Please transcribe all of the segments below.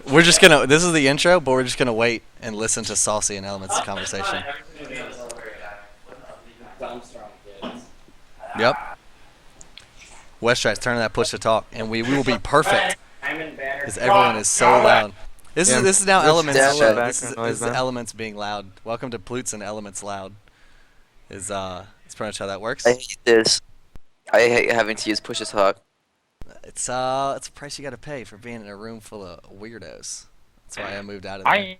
We're just gonna. This is the intro, but we're just gonna wait and listen to Saucy and Elements' conversation. Yep. Westrice, turn that push to talk, and we will be perfect because everyone is so loud. This is now Elements. This is the Elements being loud. Welcome to Plutz and Elements loud. It's pretty much how that works. I hate this. I hate having to use push to talk. It's a price you got to pay for being in a room full of weirdos. That's why I moved out of there.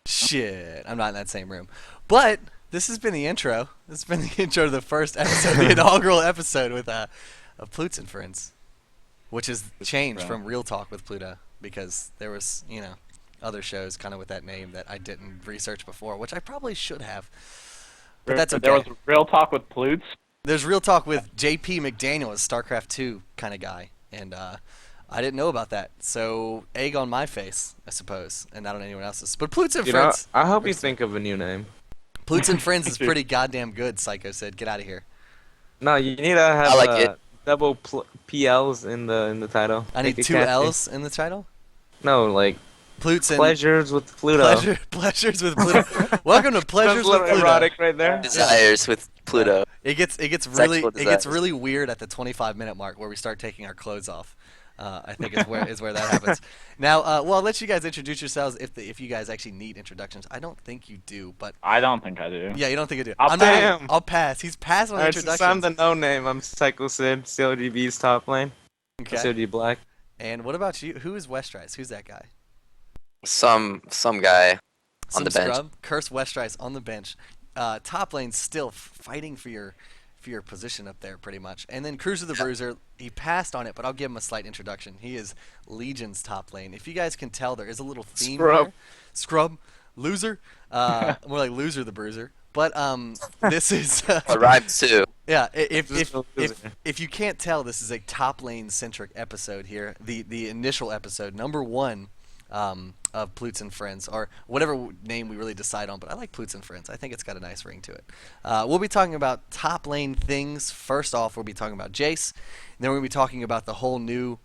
Shit, I'm not in that same room. But this has been the intro. This has been the intro to the first episode, the inaugural episode with of Plutz N Friends, which has changed from Real Talk with Pluto because there was other shows kind of with that name that I didn't research before, which I probably should have. But that's okay. There was Real Talk with Plootz. There's Real Talk with J.P. McDaniel, a StarCraft 2 kind of guy, and I didn't know about that. So egg on my face, I suppose, and not on anyone else's. But Plutz N Friends. I hope you think of a new name. Plutz N Friends is pretty goddamn good. Sycho Sid, get out of here. No, you need to have double PLs in the title. I need two L's in the title. No, like Plutz Pleasures with Pluto. Pleasures with Pluto. Welcome to Pleasures with Pluto. Erotic right there. Desires with Pluto. It gets really weird at the 25-minute mark where we start taking our clothes off. I think is where that happens. Now, well, I'll let you guys introduce yourselves if you guys actually need introductions. I don't think you do, but I don't think I do. Yeah, you don't think I do. I'll pass. He's passed on introductions. Since I'm the no name, I'm Sycho Sid, clg.b's top lane. Okay. clg Black. And what about you? Who is Westrice? Who's that guy? Some guy on the bench. Scrub. Curse Westrice on the bench. Top lane still fighting for your position up there pretty much. And then Cruzerthebruzer, he passed on it, but I'll give him a slight introduction. He is Legion's top lane. If you guys can tell, there is a little theme here. Scrub. Loser. More like Loser the Bruiser. But this is A rhyme too. yeah, if you can't tell, this is a top lane centric episode here. The initial episode, number 1 of Plutz N Friends, or whatever name we really decide on, but I like Plutz N Friends. I think it's got a nice ring to it. We'll be talking about top lane things. First off, we'll be talking about Jayce, and then we'll be talking about the whole new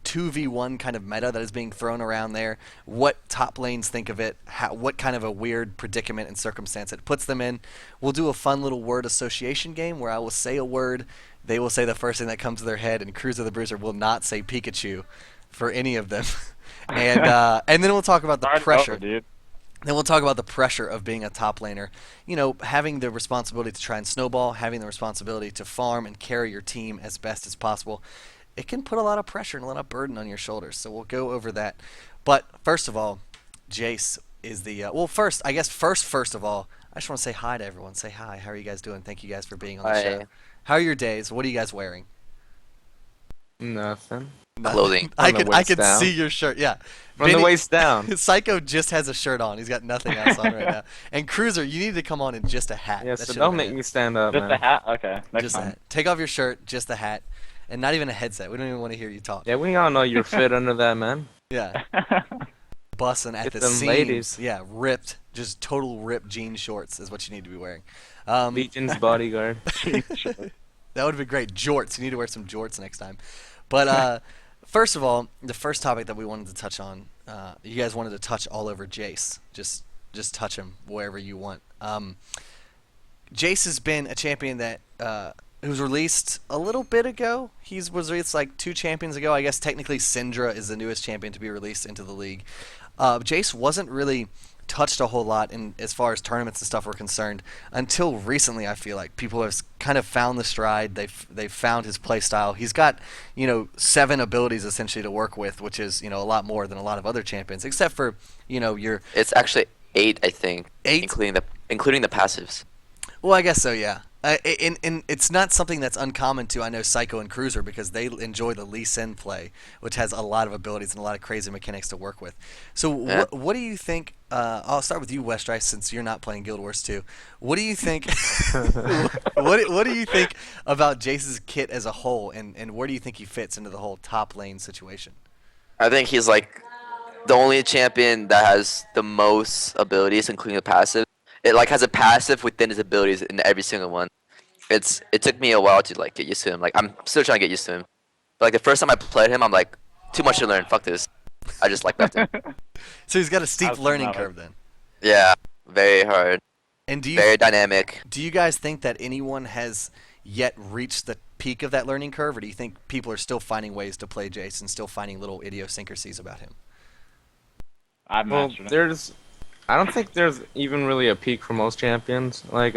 2v1 kind of meta that is being thrown around there, what top lanes think of it, what kind of a weird predicament and circumstance it puts them in. We'll do a fun little word association game where I will say a word, they will say the first thing that comes to their head, and Cruzerthebruzer will not say Pikachu for any of them. And then we'll talk about the pressure. Then we'll talk about the pressure of being a top laner. You know, having the responsibility to try and snowball, having the responsibility to farm and carry your team as best as possible. It can put a lot of pressure and a lot of burden on your shoulders. So we'll go over that. But first of all, Jayce is the first of all, I just want to say hi to everyone. Say hi. How are you guys doing? Thank you guys for being on the show. How are your days? What are you guys wearing? Nothing. Clothing. I can see your shirt. Yeah. From the waist down. Sycho just has a shirt on. He's got nothing else on right now. And Cruiser, you need to come on in just a hat. Yeah, so don't make me stand up, Just man. a hat? Okay. Just a hat. Take off your shirt, just a hat, and not even a headset. We don't even want to hear you talk. Yeah, we all know you're fit under that, man. Yeah. Bussin' at the seams. Ladies. Yeah, ripped. Just total ripped jean shorts is what you need to be wearing. Legion's bodyguard. That would be great. Jorts. You need to wear some jorts next time. But first of all, the first topic that we wanted to touch on, you guys wanted to touch all over Jayce. Just touch him wherever you want. Jayce has been a champion that it was released a little bit ago. He was released like 2 champions ago. I guess technically Syndra is the newest champion to be released into the league. Jayce wasn't really touched a whole lot in as far as tournaments and stuff were concerned until recently. I feel like people have kind of found the stride. They've found his play style. He's got 7 abilities essentially to work with, which is a lot more than a lot of other champions, except for your. It's actually 8, I think. 8, including the passives. Well, I guess so, yeah. And it's not something that's uncommon to, I know, Sycho and Cruiser, because they enjoy the Lee Sin play, which has a lot of abilities and a lot of crazy mechanics to work with. So Yeah. what do you think, I'll start with you, Westrice, since you're not playing Guild Wars 2. What do you think what do you think about Jayce's kit as a whole, and where do you think he fits into the whole top lane situation? I think he's like the only champion that has the most abilities, including the passive. It like has a passive within his abilities in every single one. It took me a while to like get used to him. Like I'm still trying to get used to him. But like the first time I played him, I'm like, too much to learn. Fuck this. I just like left him. So he's got a steep How's learning that? curve then. Yeah, very hard, And very dynamic. do you guys think that anyone has yet reached the peak of that learning curve, or do you think people are still finding ways to play Jayce and still finding little idiosyncrasies about him? I've Well, mastered it. I don't think there's even really a peak for most champions. Like,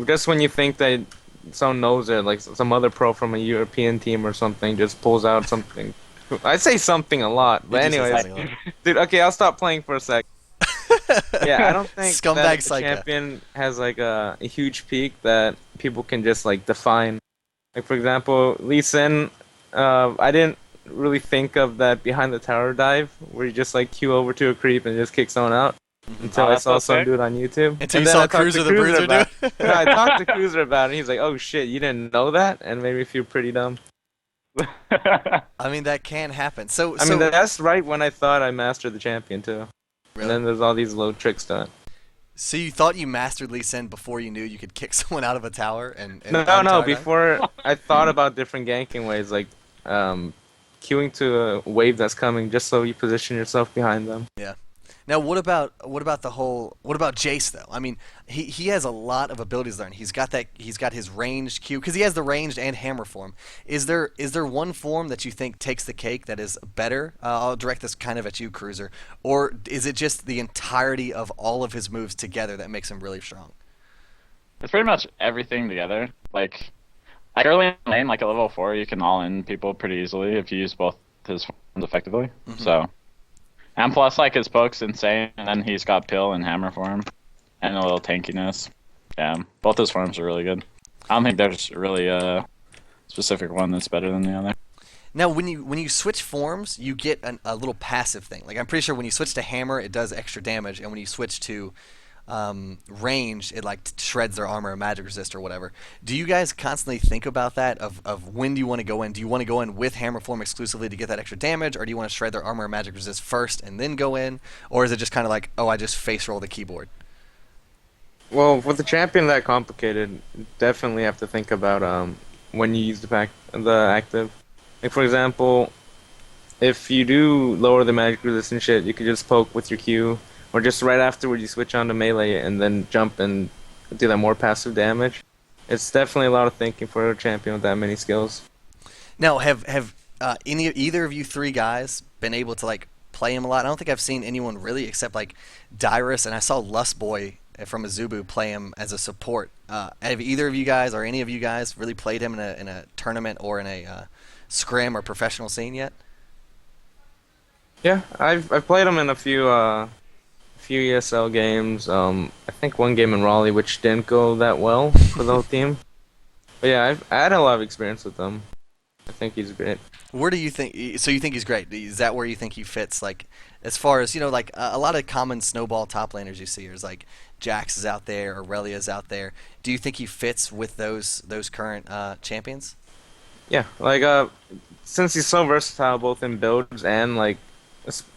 just when you think that someone knows it, like some other pro from a European team or something just pulls out something. I say something a lot, but You do say anyways, something a lot. dude. Okay, I'll stop playing for a sec. Yeah, I don't think Scumbag that a Sycho. champion has like a huge peak that people can just like define. Like for example, Lee Sin, I didn't really think of that behind the tower dive where you just like queue over to a creep and just kick someone out until Oh, I that's saw some okay. dude on YouTube. Until And you then saw I talked to Cruiser the Bruiser about do it? No, I talked to Cruiser about it and he's like, "Oh shit, you didn't know that?" And made me feel pretty dumb. I mean, that can happen. So, I mean, that's right when I thought I mastered the champion too. really? And then there's all these little tricks to it. So you thought you mastered Lee Sin before you knew you could kick someone out of a tower and No, untower dive? before I thought about different ganking ways, like queuing to a wave that's coming just so you position yourself behind them. Yeah. Now, what about Jayce though? I mean, he has a lot of abilities to learn. He's got his ranged Q because he has the ranged and hammer form. Is there one form that you think takes the cake that is better? I'll direct this kind of at you, Cruiser. Or is it just the entirety of all of his moves together that makes him really strong? It's pretty much everything together. Like early in the lane, like a level 4, you can all in people pretty easily if you use both his forms effectively. Mm-hmm. So, and plus, like his poke's insane, and then he's got pill and hammer form, and a little tankiness. Yeah, both his forms are really good. I don't think there's really a specific one that's better than the other. Now, when you switch forms, you get a little passive thing. Like I'm pretty sure when you switch to hammer, it does extra damage, and when you switch to range, it like shreds their armor or magic resist or whatever. Do you guys constantly think about that of when do you want to go in? Do you want to go in with hammer form exclusively to get that extra damage, or do you want to shred their armor or magic resist first and then go in? Or is it just kind of like, oh, I just face roll the keyboard? Well, with the champion that complicated, definitely have to think about when you use the active. Like for example, if you do lower the magic resist and shit, you could just poke with your Q, or just right afterward you switch on to melee and then jump and do that more passive damage. It's definitely a lot of thinking for a champion with that many skills. Now, have either of you three guys been able to like play him a lot? I don't think I've seen anyone really except like Dyrus, and I saw Lustboy from Azubu play him as a support. Have either of you guys or any of you guys really played him in a tournament or in a scrim or professional scene yet? Yeah, I've played him in a few ESL games. I think one game in Raleigh, which didn't go that well for the whole team. But yeah, I had a lot of experience with him. I think he's great. Where do you think? So you think he's great? Is that where you think he fits? Like, as far as like a lot of common snowball top laners you see, is like Jax is out there, Aurelia's out there. Do you think he fits with those current champions? Yeah, like since he's so versatile both in builds and like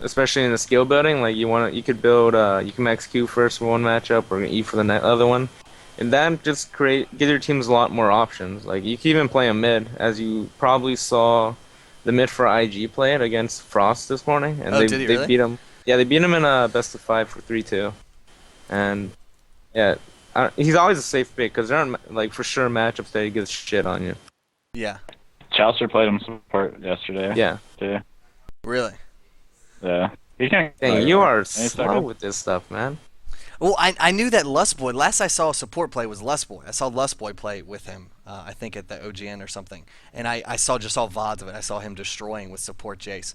especially in the skill building, like you could build you can max Q first for one matchup or E for the other one, and that just give your teams a lot more options. Like you can even play a mid, as you probably saw the mid for IG play it against Frost this morning, and did he really? beat him. Yeah, they beat him in a best of 5 for 3-2, and yeah, he's always a safe pick because there aren't like for sure matchups that he gives shit on you. Yeah. Chaucer played him support yesterday. Yeah. Too. Really? Yeah. He can. Dang, you are He's slow with this stuff, man. Well, I knew that Lustboy. Last I saw a support play was Lustboy. I saw Lustboy play with him. I think at the OGN or something, and I just saw VODs of it. I saw him destroying with support Jayce.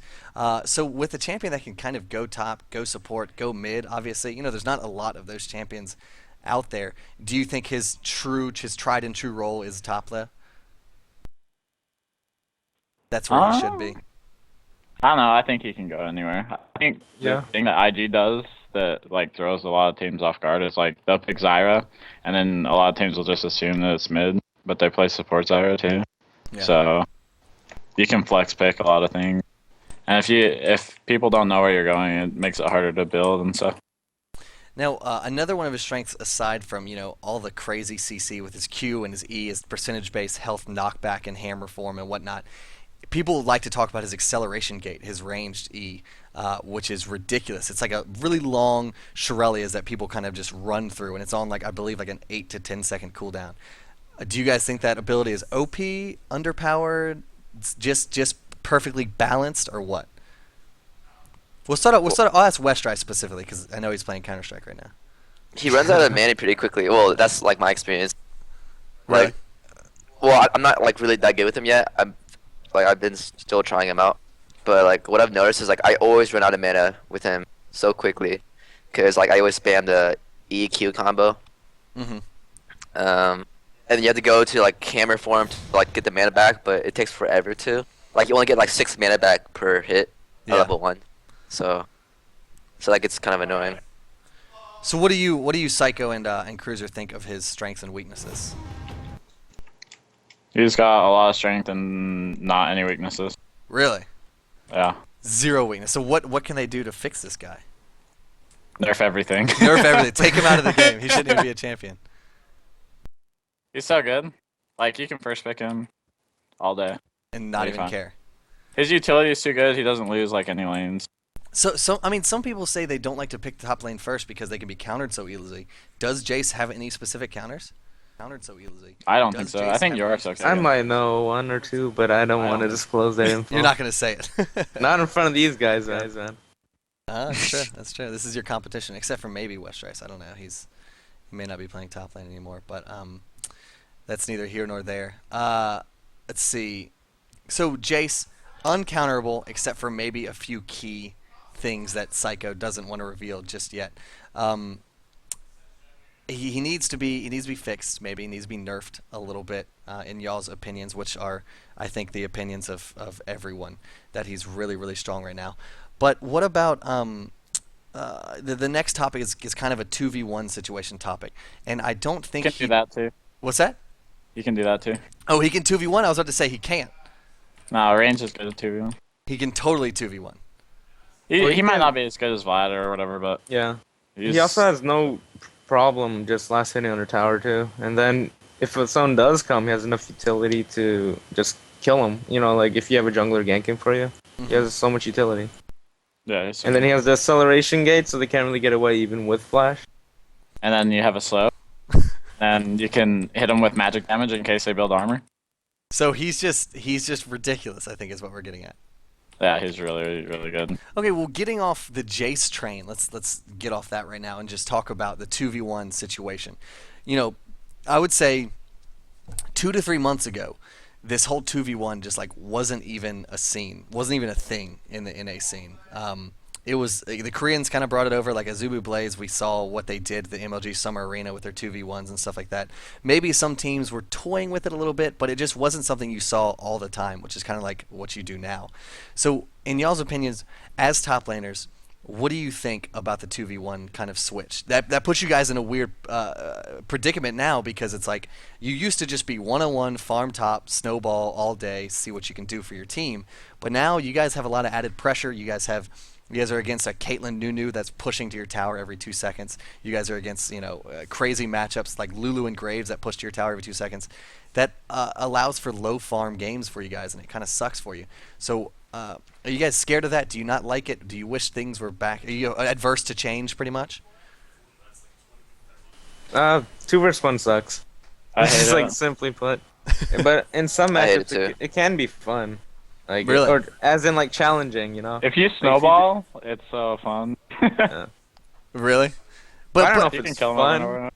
So with a champion that can kind of go top, go support, go mid, obviously, there's not a lot of those champions out there. Do you think his tried and true role is top left? That's where he should be. I don't know. I think he can go anywhere. I think the thing that IG does that like throws a lot of teams off guard is like they'll pick Zyra, and then a lot of teams will just assume that it's mid, but they play support Zyra too. Yeah. So you can flex pick a lot of things, and if people don't know where you're going, it makes it harder to build and stuff. Now, another one of his strengths, aside from all the crazy CC with his Q and his E, his percentage-based health knockback and hammer form and whatnot, people like to talk about his acceleration gate, his ranged E, which is ridiculous. It's like a really long Shirelias that people kind of just run through, and it's on like I believe like an 8 to 10 second cooldown. Do you guys think that ability is OP, underpowered, just perfectly balanced, or what? We'll start. I'll ask Westrice specifically because I know he's playing Counter Strike right now. He runs out of mana pretty quickly. Well, that's like my experience. Really? Like, well, I'm not like really that good with him yet. I've been still trying him out, but like what I've noticed is like I always run out of mana with him so quickly, cause like I always spam the EQ combo. Mm-hmm. And you have to go to like hammer form to like get the mana back, but it takes forever to. Like you only get like 6 mana back per hit at level 1, so that gets kind of annoying. So what do you Sycho and Cruiser think of his strengths and weaknesses? He's got a lot of strength and not any weaknesses. Really? Yeah. 0 weakness. So what can they do to fix this guy? Nerf everything. Nerf everything. Take him out of the game. He shouldn't even be a champion. He's so good. Like, you can first pick him all day. And not even care. His utility is too good. He doesn't lose, like, any lanes. So I mean, some people say they don't like to pick the top lane first because they can be countered so easily. Does Jayce have any specific counters? Countered so easily. I don't think so. I think York's okay. I might know 1 or 2, but I don't want to disclose that info. You're not going to say it. Not in front of these guys, man. That's true. That's true. This is your competition, except for maybe Westrice. I don't know. He may not be playing top lane anymore, but that's neither here nor there. Let's see. So Jayce, uncounterable, except for maybe a few key things that Sycho doesn't want to reveal just yet. He needs to be fixed. Maybe he needs to be nerfed a little bit in y'all's opinions, which are I think the opinions of everyone, that he's really really strong right now. But what about the next topic is kind of a 2v1 situation topic, and I don't think he can do that too. What's that? He can do that too. Oh, he can 2v1. I was about to say he can't. No, range is good at 2v1. He can totally 2v1. He might not be as good as Vlad or whatever, but yeah. He also has no problem just last hitting under tower too, and then if someone does come, he has enough utility to just kill him. You know, like if you have a jungler ganking for you, he has so much utility. Yeah. And then he has the acceleration gate, so they can't really get away even with flash. And then you have a slow, and you can hit him with magic damage in case they build armor. So he's just ridiculous, I think is what we're getting at. Yeah, he's really really good. Okay, well, getting off the Jayce train, let's get off that right now and just talk about the 2v1 situation. You know, I would say 2 to 3 months ago, this whole 2v1 just like wasn't even a scene, wasn't even a thing in the NA scene. It was the Koreans kind of brought it over, like Azubu Blaze. We saw what they did at the MLG Summer Arena with their 2v1s and stuff like that. Maybe some teams were toying with it a little bit, but it just wasn't something you saw all the time, which is kind of like what you do now. So, in y'all's opinions, as top laners, what do you think about the 2v1 kind of switch? That puts you guys in a weird predicament now, because it's like you used to just be one-on-one, farm top, snowball all day, see what you can do for your team. But now you guys have a lot of added pressure. You guys are against a Caitlyn Nunu that's pushing to your tower every 2 seconds. You guys are against crazy matchups like Lulu and Graves that push to your tower every 2 seconds. That allows for low farm games for you guys, and it kind of sucks for you. So are you guys scared of that? Do you not like it? Do you wish things were back? Are you adverse to change pretty much? 2 vs 1 sucks. I hate Just it. like simply put. But in some I hate matchups, it it can be fun. Like, Really? or as in like challenging, you know. If you snowball, it's so fun. Yeah. Really? I But don't know if You can it's kill him fun. over and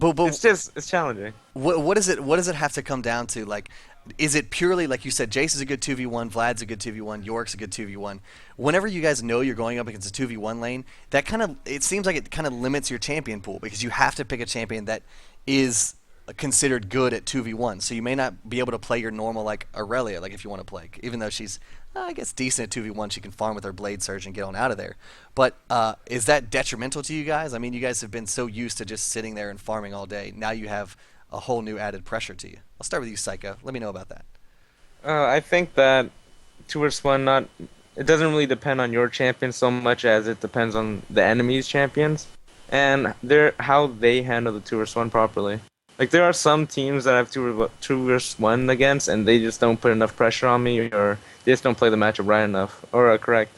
over. but It's challenging. what does it have to come down to? Like, is it purely like you said, Jayce is a good 2v1, Vlad's a good 2v1, York's a good 2v1. Whenever you guys know you're going up against a 2v1 lane, it seems like it kind of limits your champion pool, because you have to pick a champion that is considered good at 2v1. So you may not be able to play your normal like Aurelia, like if you want to play, even though she's I guess decent at 2v1, she can farm with her Blade Surge and get on out of there. But is that detrimental to you guys? I mean, you guys have been so used to just sitting there and farming all day. Now you have a whole new added pressure to you. I'll start with you, Sycho. Let me know about that. I think that 2 vs 1 it doesn't really depend on your champion so much as it depends on the enemy's champions and how they handle the 2 vs 1 properly. Like there are some teams that I have two versus one against, and they just don't put enough pressure on me, or they just don't play the matchup right enough or correct.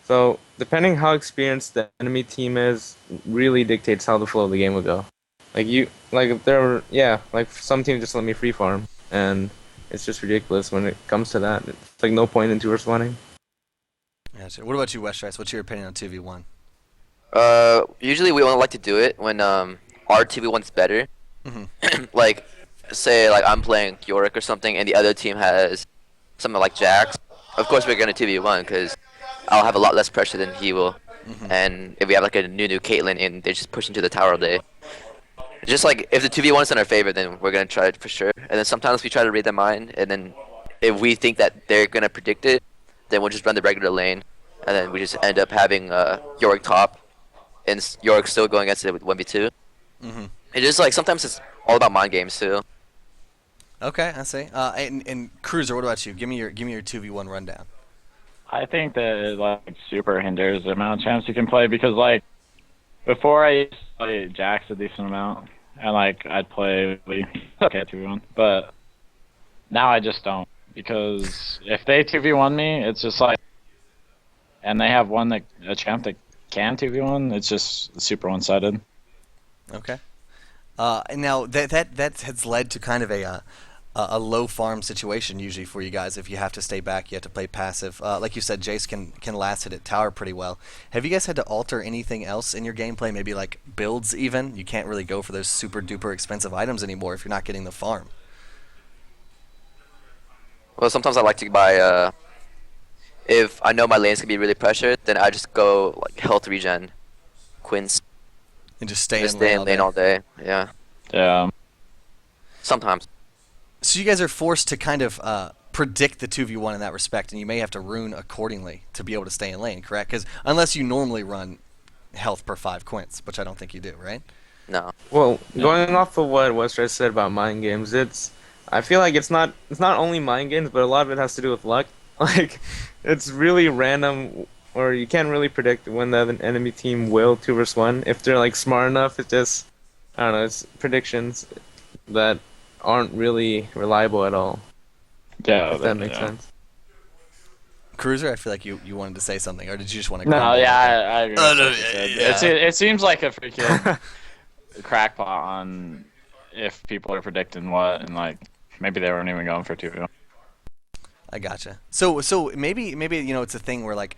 So depending how experienced the enemy team is, really dictates how the flow of the game will go. Like some teams just let me free farm, and it's just ridiculous when it comes to that. It's like no point in 2 versus 1. Gotcha. What about you, Westrice? What's your opinion on 2v1? Usually we only like to do it when our 2v1's better. Like, say like I'm playing Yorick or something, and the other team has something like Jax. Of course, we're gonna 2v1 because I'll have a lot less pressure than he will. And if we have like a new Caitlyn and they're just pushing to the tower all day, just like if the 2v1 is in our favor, then we're gonna try it for sure. And then sometimes we try to read their mind, and then if we think that they're gonna predict it, then we'll just run the regular lane, and then we just end up having Yorick top, and Yorick still going against it with 1v2. It's just like sometimes it's all about mind games too. Okay, I see. And Cruiser, what about you? Give me your 2v1 rundown. I think that it like super hinders the amount of champs you can play because like before I used to play Jax a decent amount and like I'd play okay 2v1, but now I just don't because if they 2v1 me, it's just like and they have a champ that can 2v1, it's just super one-sided. Okay. And now that has led to kind of a low farm situation usually for you guys. If you have to stay back, you have to play passive. Like you said, Jayce can last hit at tower pretty well. Have you guys had to alter anything else in your gameplay? Maybe like builds even? You can't really go for those super duper expensive items anymore if you're not getting the farm. Well, sometimes I like to buy if I know my lane's gonna be really pressured, then I just go like health regen, Quince. And just stay Just in stay lane in lane all day. Yeah. Yeah. Sometimes. So you guys are forced to kind of predict the 2v1 in that respect, and you may have to rune accordingly to be able to stay in lane, correct? Because unless you normally run health per 5 quints, which I don't think you do, right? No. Well, going off of what Westrice said about mind games, I feel like it's not only mind games, but a lot of it has to do with luck. Like, it's really random, or you can't really predict when the enemy team will 2 versus 1. If they're like smart enough, it's just I don't know. It's predictions that aren't really reliable at all. Yeah. If that makes sense. Cruiser, I feel like you wanted to say something, or did you just want to? No, yeah, I agree. Oh, no, with what you yeah. said. It seems like a freaking crackpot on if people are predicting what, and like maybe they weren't even going for 2v1. I gotcha. So maybe you know it's a thing where like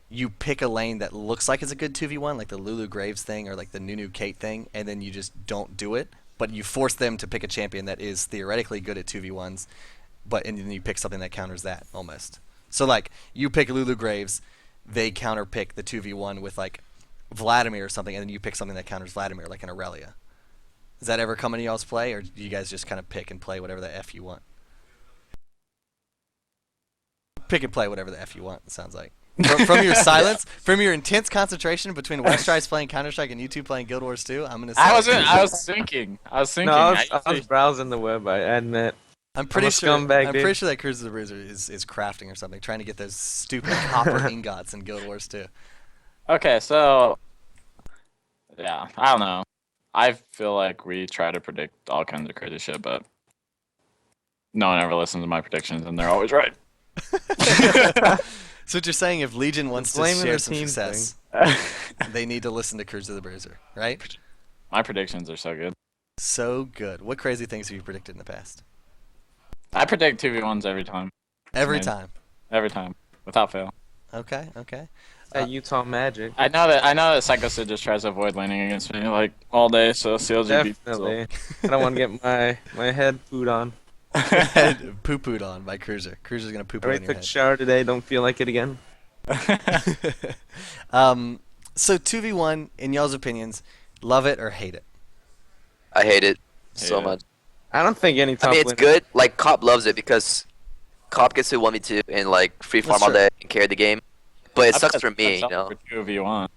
you pick a lane that looks like it's a good 2v1, like the Lulu Graves thing or like the Nunu Kate thing, and then you just don't do it, but you force them to pick a champion that is theoretically good at 2v1s, and then you pick something that counters that almost. So like you pick Lulu Graves, they counter pick the 2v1 with like Vladimir or something, and then you pick something that counters Vladimir, like an Aurelia. Does that ever come into y'all's play, or do you guys just kind of pick and play whatever the F you want? Pick and play whatever the F you want, it sounds like. From your silence, from your intense concentration between Westrice playing Counter-Strike and you two playing Guild Wars 2, I'm going to say... I was thinking. No, I was browsing the web, I admit. I'm pretty sure scumbag, pretty sure that Cruzerthebruzer is crafting or something, trying to get those stupid copper ingots in Guild Wars 2. Okay, so... Yeah, I don't know. I feel like we try to predict all kinds of crazy shit, but no one ever listens to my predictions, and they're always right. So what you're saying, if Legion wants to share some success, they need to listen to Cruzerthebruzer, right? My predictions are so good. So good. What crazy things have you predicted in the past? I predict 2v1s every time. Every time? Every time, without fail. Okay. At Utah Magic. I know that Sycho Sid just tries to avoid laning against me like all day, so clg.b. Definitely. I don't want to get my head pooed on. Poo-pooed on by Cruiser. Cruiser's going to poo-poo I on already your took a head. shower today, don't feel like it again. So 2v1, in y'all's opinions, love it or hate it? I hate it Hate so it. much. I don't think any top I mean, it's good. Like, Cop loves it because Cop gets to 1v2 and, like, free farm That's all true. day and carry the game. But it I sucks bet for me, you that's know? For 2v1.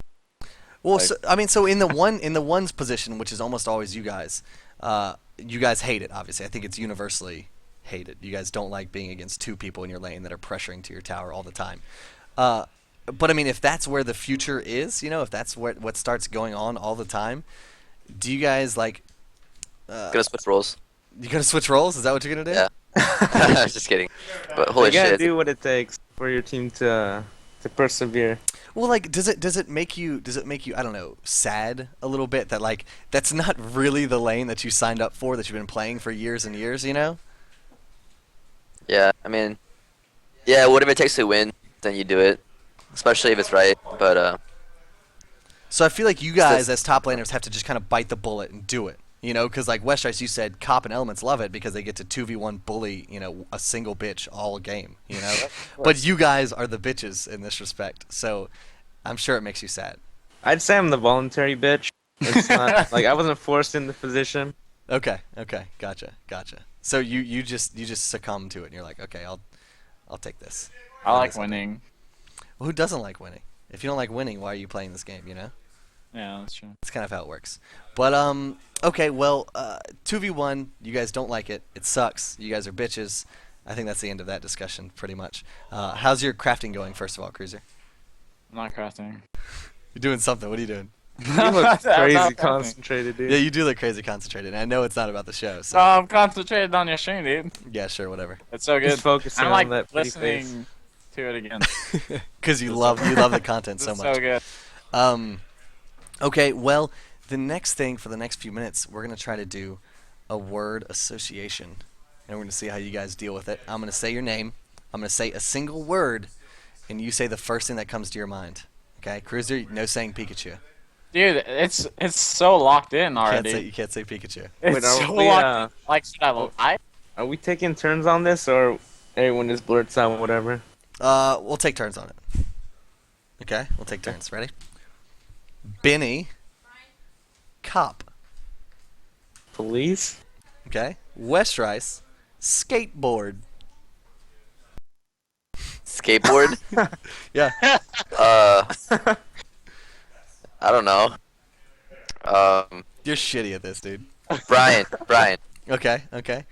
Well, Like- so in the ones position, which is almost always you guys hate it. Obviously, I think it's universally hated. You guys don't like being against two people in your lane that are pressuring to your tower all the time. But I mean, if that's where the future is, you know, if that's what starts going on all the time, do you guys like? Gonna switch roles. You gonna switch roles? Is that what you're gonna do? Yeah. I was just kidding. But holy You gotta shit. do what it takes for your team to persevere. Well, like, does it make you I don't know, sad a little bit that like that's not really the lane that you signed up for, that you've been playing for years and years, you know? Yeah, I mean, yeah, whatever it takes to win, then you do it, especially if it's right. But So I feel like you guys as top laners have to just kind of bite the bullet and do it, you know? Because like Westrice, you said, Cop and Elements love it because they get to 2v1 bully, you know, a single bitch all game, you know? But you guys are the bitches in this respect, so I'm sure it makes you sad. I'd say I'm the voluntary bitch. It's not like I wasn't forced in the position. Okay, gotcha. So you just succumb to it, and you're like, okay, I'll take this. I like winning. Well, who doesn't like winning? If you don't like winning, why are you playing this game? You know. Yeah, that's true. That's kind of how it works. But okay, well, 2v1, you guys don't like it. It sucks. You guys are bitches. I think that's the end of that discussion, pretty much. How's your crafting going, first of all, Cruiser? I'm not crafting. You're doing something. What are you doing? You look crazy concentrated, dude. Yeah, you do look crazy concentrated. And I know it's not about the show. So. No, I'm concentrated on your stream, dude. Yeah, sure, whatever. It's so good. Just focusing I'm on like that pretty face. listening to it again. Because you love the content so It's much. so good. Okay, well, the next thing for the next few minutes, we're going to try to do a word association. And we're going to see how you guys deal with it. I'm going to say your name. I'm going to say a single word, and you say the first thing that comes to your mind. Okay, Cruiser, no saying Pikachu. Dude, it's so locked in already. You can't say Pikachu. It's Wait, so we, locked in. Like, should I lie? Are we taking turns on this, or everyone just blurts out whatever? We'll take turns on it. Okay, we'll take turns. Ready? Benny. Cop. Police? Okay. Westrice. Skateboard. skateboard. Yeah. I don't know. You're shitty at this, dude. Brian. Okay.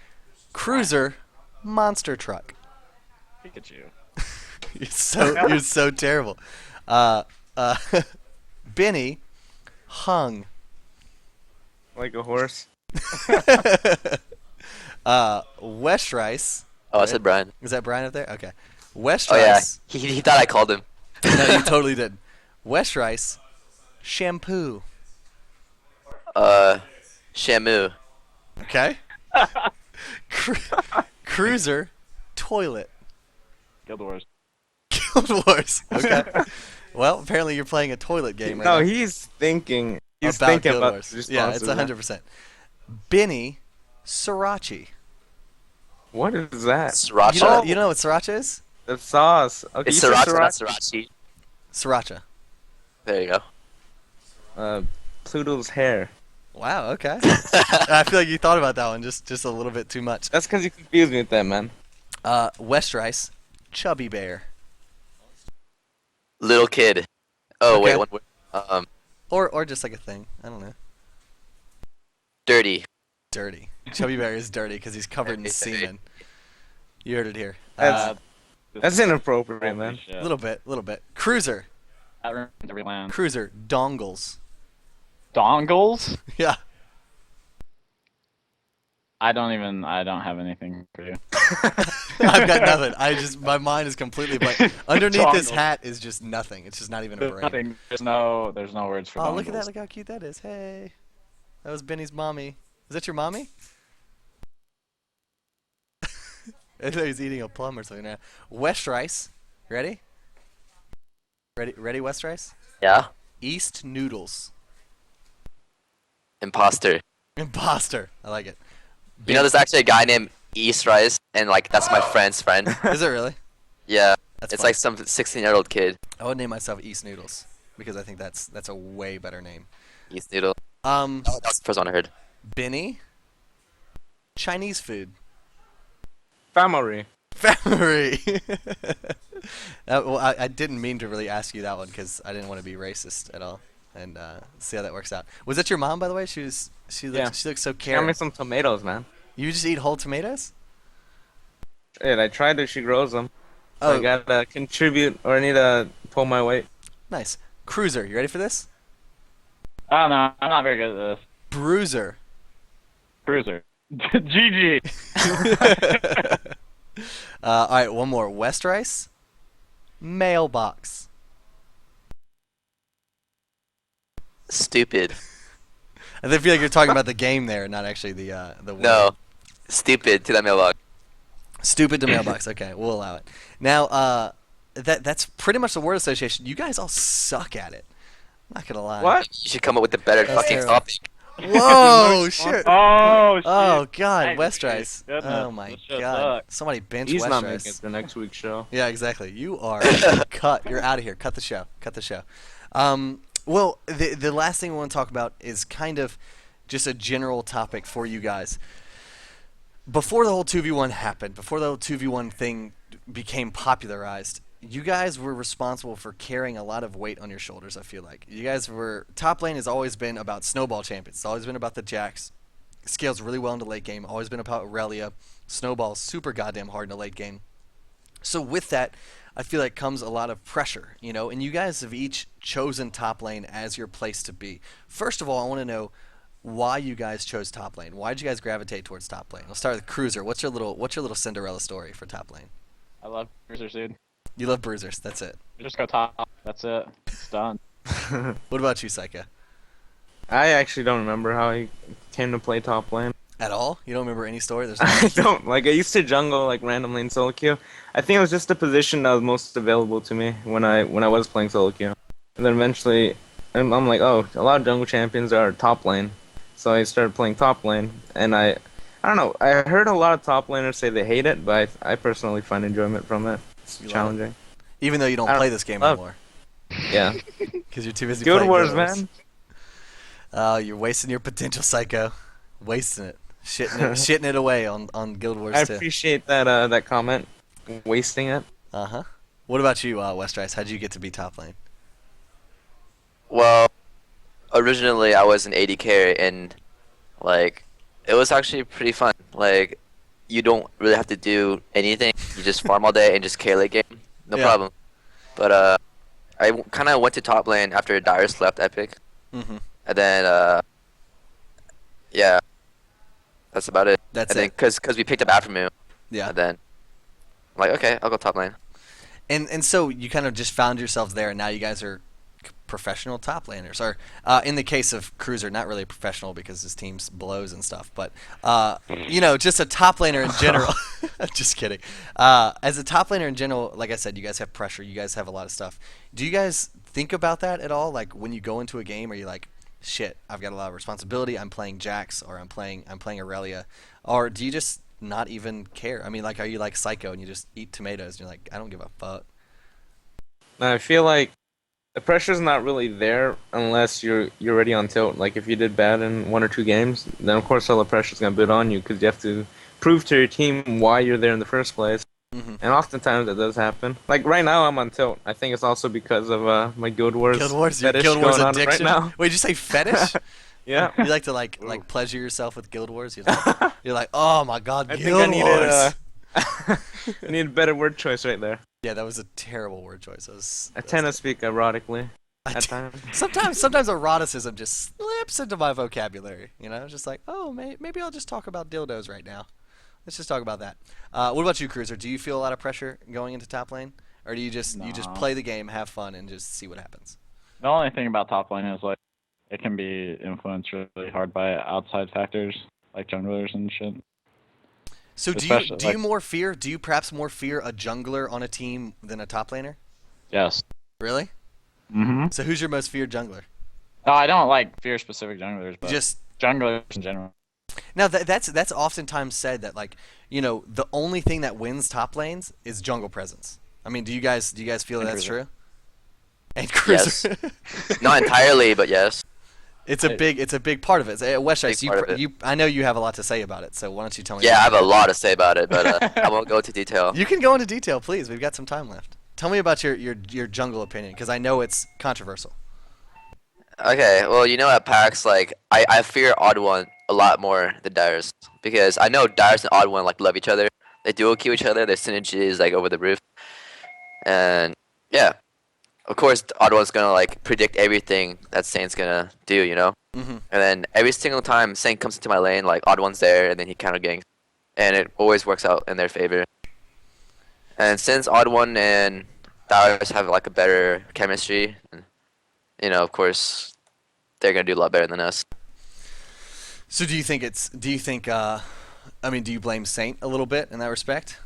Cruiser. Monster truck. Pikachu. You're so terrible. Benny. Hung. Like a horse? Westrice. Oh, I said Brian. Is that Brian up there? Okay. Oh yeah, Westrice. he thought I called him. No, you totally did. Westrice. Shampoo. Shamu. Okay. Cruiser. Toilet. Guild Wars. Guild Wars. Okay. Well, apparently you're playing a toilet game right now. No, he's thinking. He's about thinking Guild about Wars. the response. Yeah, it's of that. 100%. Benny. Sriracha. What is that? Sriracha. You know what sriracha is? The sauce. Okay, It's you said sriracha, not sriracha. Sriracha. There you go. Pluto's hair. Wow, okay. I feel like you thought about that one just a little bit too much. That's because you confused me with that, man. Westrice. Chubby bear. Little kid. Oh Okay. wait, one word. Or just like a thing. I don't know. Dirty. Dirty. Chubby bear is dirty because he's covered in Dirty. semen. You heard it here. That's inappropriate, Holy man. shit. Little bit. Cruiser. That ruins every land. Cruiser. Dongles. Dongles? Yeah. I don't have anything for you. I've got nothing. My mind is completely blank. Underneath this Dongles. hat is just nothing. It's just not even a There's brain. nothing. There's no words for Oh, dongles. look at that. Look how cute that is. Hey. That was Benny's mommy. Is that your mommy? I thought he was eating a plum or something. Now. Westrice. Ready? Ready, Westrice? Yeah. East Noodles. Imposter. Imposter. I like it. You know, there's actually a guy named East Rice, and like that's my friend's friend. Is it really? Yeah. That's It's funny. like some 16-year-old kid. I would name myself East Noodles because I think that's a way better name. East Noodle. Um, Oh, that was the first one I heard. Benny. Chinese food. Family. Family. Well, I didn't mean to really ask you that one because I didn't want to be racist at all, and see how that works out. Was that your mom, by the way? She looks Yeah. so Got me caring. some tomatoes, man. You just eat whole tomatoes? Shit, I tried it. She grows them. Oh, I gotta contribute, or I need to pull my weight. nice. Cruiser, you ready for this? I don't know. I'm not very good at this. Bruiser. Cruiser. GG. All right, one more. Westrice, mailbox. Stupid. I feel like you're talking about the game there, not actually the word. No. Stupid to that mailbox. Stupid to mailbox. Okay, we'll allow it. Now, that's pretty much the word association. You guys all suck at it. I'm not gonna lie. What? You should come up with a better That's fucking terrible. topic. Whoa, shit. Oh, shit. Oh God, Hey, Westrice. goodness, Oh my this shit God. sucks. Somebody bench He's not making it Westrice. to next week's show. Yeah, exactly. You are cut. You're out of here. Cut the show. Cut the show. Well, the last thing we want to talk about is kind of just a general topic for you guys. Before the whole 2v1 happened, before the whole 2v1 thing became popularized, you guys were responsible for carrying a lot of weight on your shoulders, I feel like. You guys were... Top lane has always been about snowball champions. It's always been about the Jax. Scales really well into late game. Always been about Aurelia. Snowball's super goddamn hard in the late game. So with that, I feel like comes a lot of pressure, you know, and you guys have each chosen top lane as your place to be. First of all, I want to know why you guys chose top lane. Why did you guys gravitate towards top lane? We'll start with Cruiser. What's your little Cinderella story for top lane? I love Cruisers, dude. You love bruisers. That's it. Just go top. That's it. It's done. What about you, Sycho? I actually don't remember how he came to play top lane. At all? You don't remember any story? There's I don't. Like, I used to jungle, like, randomly in solo queue. I think it was just the position that was most available to me when I was playing solo queue. And then eventually, I'm like, oh, a lot of jungle champions are top lane. So I started playing top lane, and I don't know, I heard a lot of top laners say they hate it, but I personally find enjoyment from it. It's challenging. Even though you don't play this game anymore. Yeah. Because you're too busy Guild playing Wars, Guild Wars. man. Oh, you're wasting your potential, Sycho. Wasting it. Shitting it away on Guild Wars I 2. appreciate that comment. Wasting it. Uh-huh. What about you, Westrice? How'd you get to be top lane? Well, originally I was an AD carry, and like it was actually pretty fun. Like you don't really have to do anything. You just farm all day and just carry late game. No Yeah. problem. But I kind of went to top lane after Darius left Epic, Mm-hmm. and then yeah, that's about it. That's and then it. because we picked up Aftermoon, Yeah. and then I'm like, okay, I'll go top lane. And so you kind of just found yourselves there, and now you guys are professional top laners. Or in the case of Cruiser, not really professional because his team's blows and stuff, but you know, just a top laner in general. Just kidding. As a top laner in general, like I said, you guys have pressure. You guys have a lot of stuff. Do you guys think about that at all? Like when you go into a game, are you like, shit, I've got a lot of responsibility. I'm playing Jax, or I'm playing Aurelia, or do you just not even care? I mean, like, are you like Sycho and you just eat tomatoes and you're like, I don't give a fuck? I feel like the pressure's not really there unless you're already on tilt. Like if you did bad in 1 or 2 games, then of course all the pressure's gonna build on you because you have to prove to your team why you're there in the first place. Mm-hmm. And oftentimes that does happen. Like right now I'm on tilt. I think it's also because of my Guild Wars. Guild Wars, your fetish Guild Wars going on addiction. right now. Wait, did you say fetish? Yeah. You like to like pleasure yourself with Guild Wars? You're like, oh my god, I Guild think I needed Wars. I need a better word choice right there. Yeah, that was a terrible word choice. I tend to speak erotically I at t- times. Sometimes eroticism just slips into my vocabulary. You know, just like, oh, maybe I'll just talk about dildos right now. Let's just talk about that. What about you, Cruiser? Do you feel a lot of pressure going into top lane, or do you just No. play the game, have fun, and just see what happens? The only thing about top lane is like it can be influenced really hard by outside factors like junglers and shit. So Especially, do you like- more fear? Do you perhaps more fear a jungler on a team than a top laner? Yes. Really? Mm-hmm. So who's your most feared jungler? No, I don't like fear specific junglers, but Just junglers in general. now that's oftentimes said that, like, you know, the only thing that wins top lanes is jungle presence. I mean, do you guys feel And that's Cruiser. true? And Cruiser. Not entirely, but yes. It's a big part of it. Westrice, Big part of it. I know you have a lot to say about it, so why don't you tell me? Yeah, I about have a lot to say about it, but I won't go into detail. You can go into detail, please. We've got some time left. Tell me about your jungle opinion, because I know it's controversial. Okay, well, you know at PAX, like, I fear Odd One a lot more than Darius, because I know Darius and Odd One, like, love each other. They dual kill each other, their synergy is, like, over the roof. And, yeah. Of course, Odd One's gonna, like, predict everything that Saint's gonna do, you know? Mm-hmm. And then every single time Saint comes into my lane, like odd one's there, and then he counter ganks, and it always works out in their favor. And since odd one and Darius have like a better chemistry, of course, they're gonna do a lot better than us. So do you think do you blame Saint a little bit in that respect?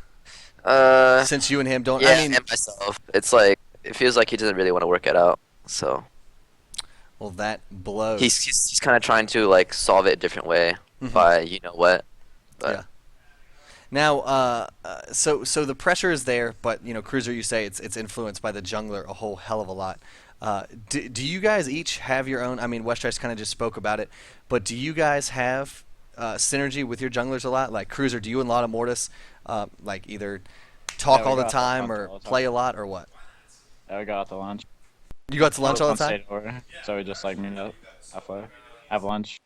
Since you and him don't, Yeah, and myself. It's like it feels like he doesn't really want to work it out. So. Well, that blows. He's kind of trying to like solve it a different way by you know what. But. Yeah. Now, so the pressure is there, but Cruiser, you say it's influenced by the jungler a whole hell of a lot. Do you guys each have your own? I mean, Westrice kind of just spoke about it, but do you guys have synergy with your junglers a lot? Like Cruiser, do you and Lotta Mortis like either talk all the time or play a lot or what? Yeah, we go out to lunch. You go out to lunch all the time? So we just like meet up halfway, have lunch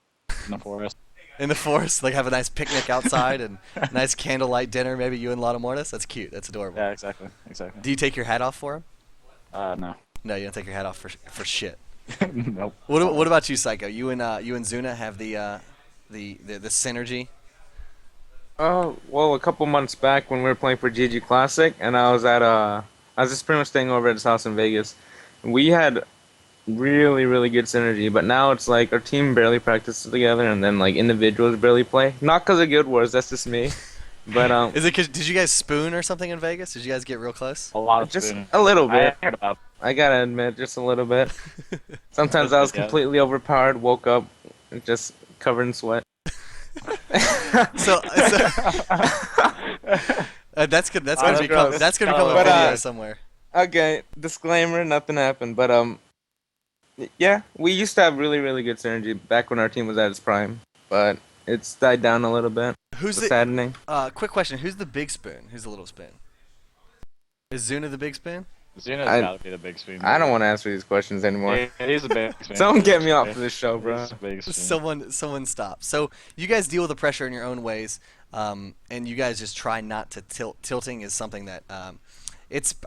in the forest. In the forest, like have a nice picnic outside and nice candlelight dinner. Maybe you and Lotta Mortis. That's cute. That's adorable. Yeah, exactly. Do you take your hat off for him? No. No, you don't take your hat off for shit. Nope. What about you, Sycho? You and Zuna have the synergy. Well, a couple months back when we were playing for GG Classic, and I was just pretty much staying over at his house in Vegas. We had really, really good synergy, but now it's like our team barely practices together, and then like individuals barely play. Not because of Guild Wars, that's just me. But Is it 'cause did you guys spoon or something in Vegas? Did you guys get real close? A lot of just spooning. a little bit. I heard about. I gotta admit, just a little bit. Sometimes I was completely overpowered, woke up just covered in sweat. so that's good. That's gonna become gross. that's gonna become a But, video somewhere. Okay, disclaimer, nothing happened. But yeah, we used to have really, really good synergy back when our team was at its prime. But it's died down a little bit. Who's it's saddening. Quick question: who's the big spoon? Who's the little spoon? Is Zuna the big spoon? Zuna's gotta be the big spoon. I don't want to answer these questions anymore. Yeah, he's a big spoon. Someone get me off of this show, bro. He's a big spoon. Someone stop. So you guys deal with the pressure in your own ways, and you guys just try not to tilt. Tilting is something that I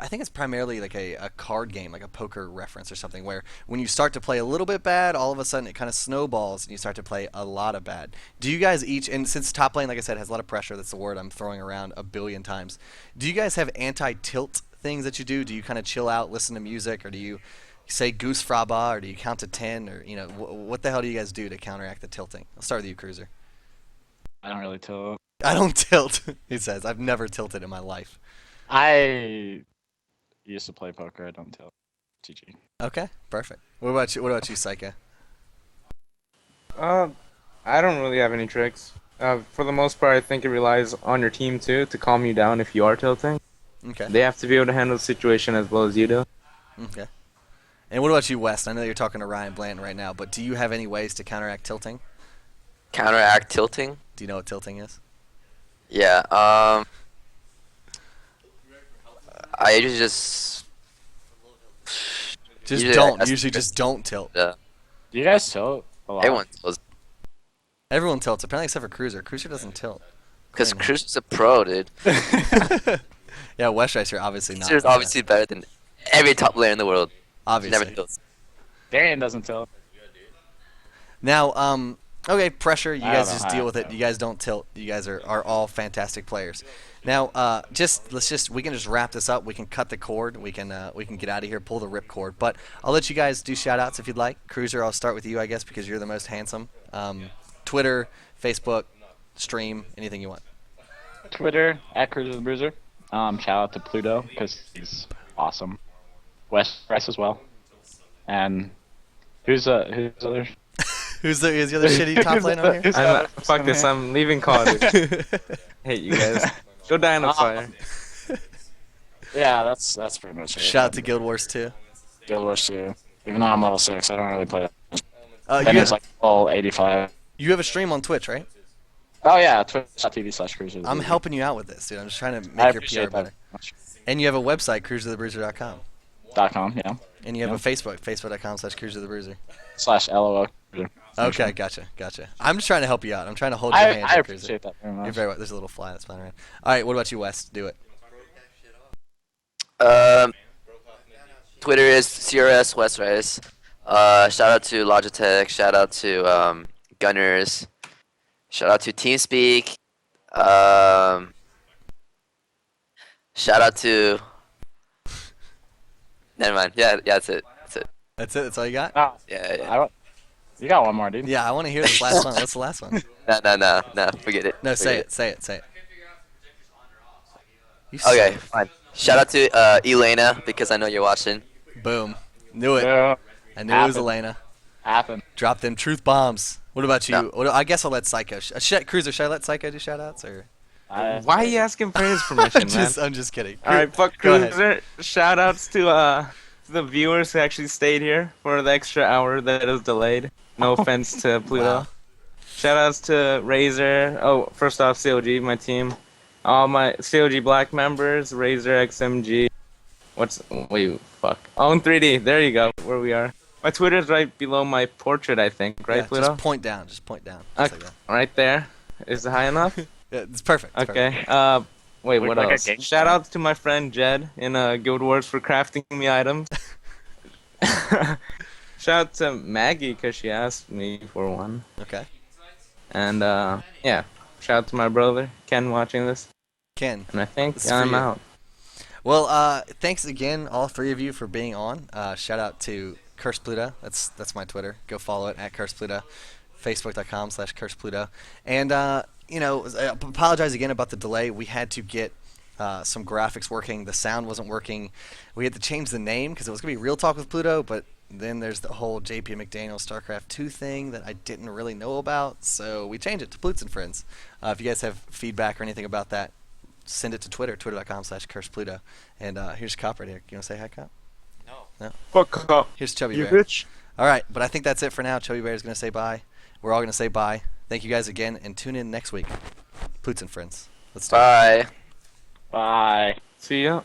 think it's primarily like a card game, like a poker reference or something, where when you start to play a little bit bad, all of a sudden it kind of snowballs and you start to play a lot of bad. Do you guys each, and since top lane, like I said, has a lot of pressure, that's the word I'm throwing around a billion times, do you guys have anti-tilt things that you do? Do you kind of chill out, listen to music, or do you say goose fraba, or do you count to 10, or what the hell do you guys do to counteract the tilting? I'll start with you, Cruiser. I don't really tilt. I don't tilt, he says. I've never tilted in my life. I used to play poker. I don't tilt. GG. Okay, perfect. What about you, Sycho? I don't really have any tricks. For the most part, I think it relies on your team too to calm you down if you are tilting. Okay. They have to be able to handle the situation as well as you do. Okay. And what about you, West? I know you're talking to Ryan Blanton right now, but do you have any ways to counteract tilting? Counteract tilting? Do you know what tilting is? Yeah. I usually just just don't tilt. Yeah. Do you guys tilt a lot? Everyone tilts, apparently except for Cruiser. Cruiser doesn't tilt. Because Cruiser's a pro, dude. Yeah, Westrice are obviously not. Cruiser's obviously better than every top player in the world. Obviously. Never tilts. Darian doesn't tilt. Now, okay, pressure. You guys just deal with it. You guys don't tilt. You guys are all fantastic players. Now, we can just wrap this up. We can cut the cord. We can get out of here. Pull the rip cord. But I'll let you guys do shout outs if you'd like. Cruiser, I'll start with you, I guess, because you're the most handsome. Twitter, Facebook, stream, anything you want. Twitter at Cruzerthebruzer. Shout out to Pluto because he's awesome. Westrice as well. And who's other? Who's the other shitty top lane on here? Fuck this, I'm leaving college. Hate you guys. Go die in a fire. Yeah, that's pretty much it. Shout out to Guild Wars 2. Guild Wars 2. Even though I'm level 6, I don't really play that. You it's like all 85. You have a stream on Twitch, right? Oh yeah, twitch.tv/Cruiser. I'm helping you out with this, dude. I'm just trying to make your PR better. And you have a website, Cruzerthebruzer.com. .com, yeah. And you have a Facebook, facebook.com/Cruzerthebruzer. /LOL. Okay, gotcha. I'm just trying to help you out. I'm trying to hold your hand. I appreciate that very much. You're very well. There's a little fly that's flying around. All right, what about you, Wes? Do it. Twitter is CRS Westrice. Shout out to Logitech. Shout out to Gunnars. Shout out to Teamspeak. Shout out to. Never mind. Yeah, that's it. That's it. That's it. That's all you got. No, Yeah. you got one more, dude. Yeah, I want to hear this last one. What's the last one? No. Forget it. No, say Forget it. Say it. Say it. You Okay, suck. fine. Shout out to Elena because I know you're watching. Boom. Knew it. Yeah, I knew it was happened. Elena. happened. Drop them truth bombs. What about you? No. I guess I'll let Sycho. Cruiser, should I let Sycho do shoutouts or? Why are you asking for his permission, man? I'm just kidding. Alright, fuck Go ahead. Cruiser. Shoutouts to the viewers who actually stayed here for the extra hour that is delayed. No offense to Pluto. Wow. Shoutouts to Razor. Oh, first off, CLG, my team. All my CLG Black members, Razor, XMG. Wait, fuck. Own 3D. There you go, where we are. My Twitter's right below my portrait, I think. Right, Yeah, Pluto? just point down. Just point down. Just like that. Right there. Is it high enough? Yeah, it's perfect. It's Okay. Wait, Looks what like a else? game Shout plan. out to my friend Jed in Guild Wars for crafting me items. Shout out to Maggie because she asked me for one. Okay. And yeah, shout out to my brother Ken watching this. Ken. And I think This is for I'm you. out. Well, thanks again, all three of you, for being on. Shout out to Curse Pluto. That's my Twitter. Go follow it at Curse Pluto. Facebook.com/Curse Pluto. And I apologize again about the delay. We had to get some graphics working. The sound wasn't working. We had to change the name because it was gonna be Real Talk with Pluto, but then there's the whole JP McDaniel StarCraft 2 thing that I didn't really know about, so we changed it to Plutz N Friends. If you guys have feedback or anything about that, send it to Twitter, twitter.com/Curse Pluto. And here's Cop right here. You want to say hi, Cop? No. Fuck up, Here's Chubby you Bear. bitch. All right, but I think that's it for now. Chubby Bear is going to say bye. We're all going to say bye. Thank you guys again, and tune in next week. Plutz N Friends. Let's do it. Bye. Bye. See ya.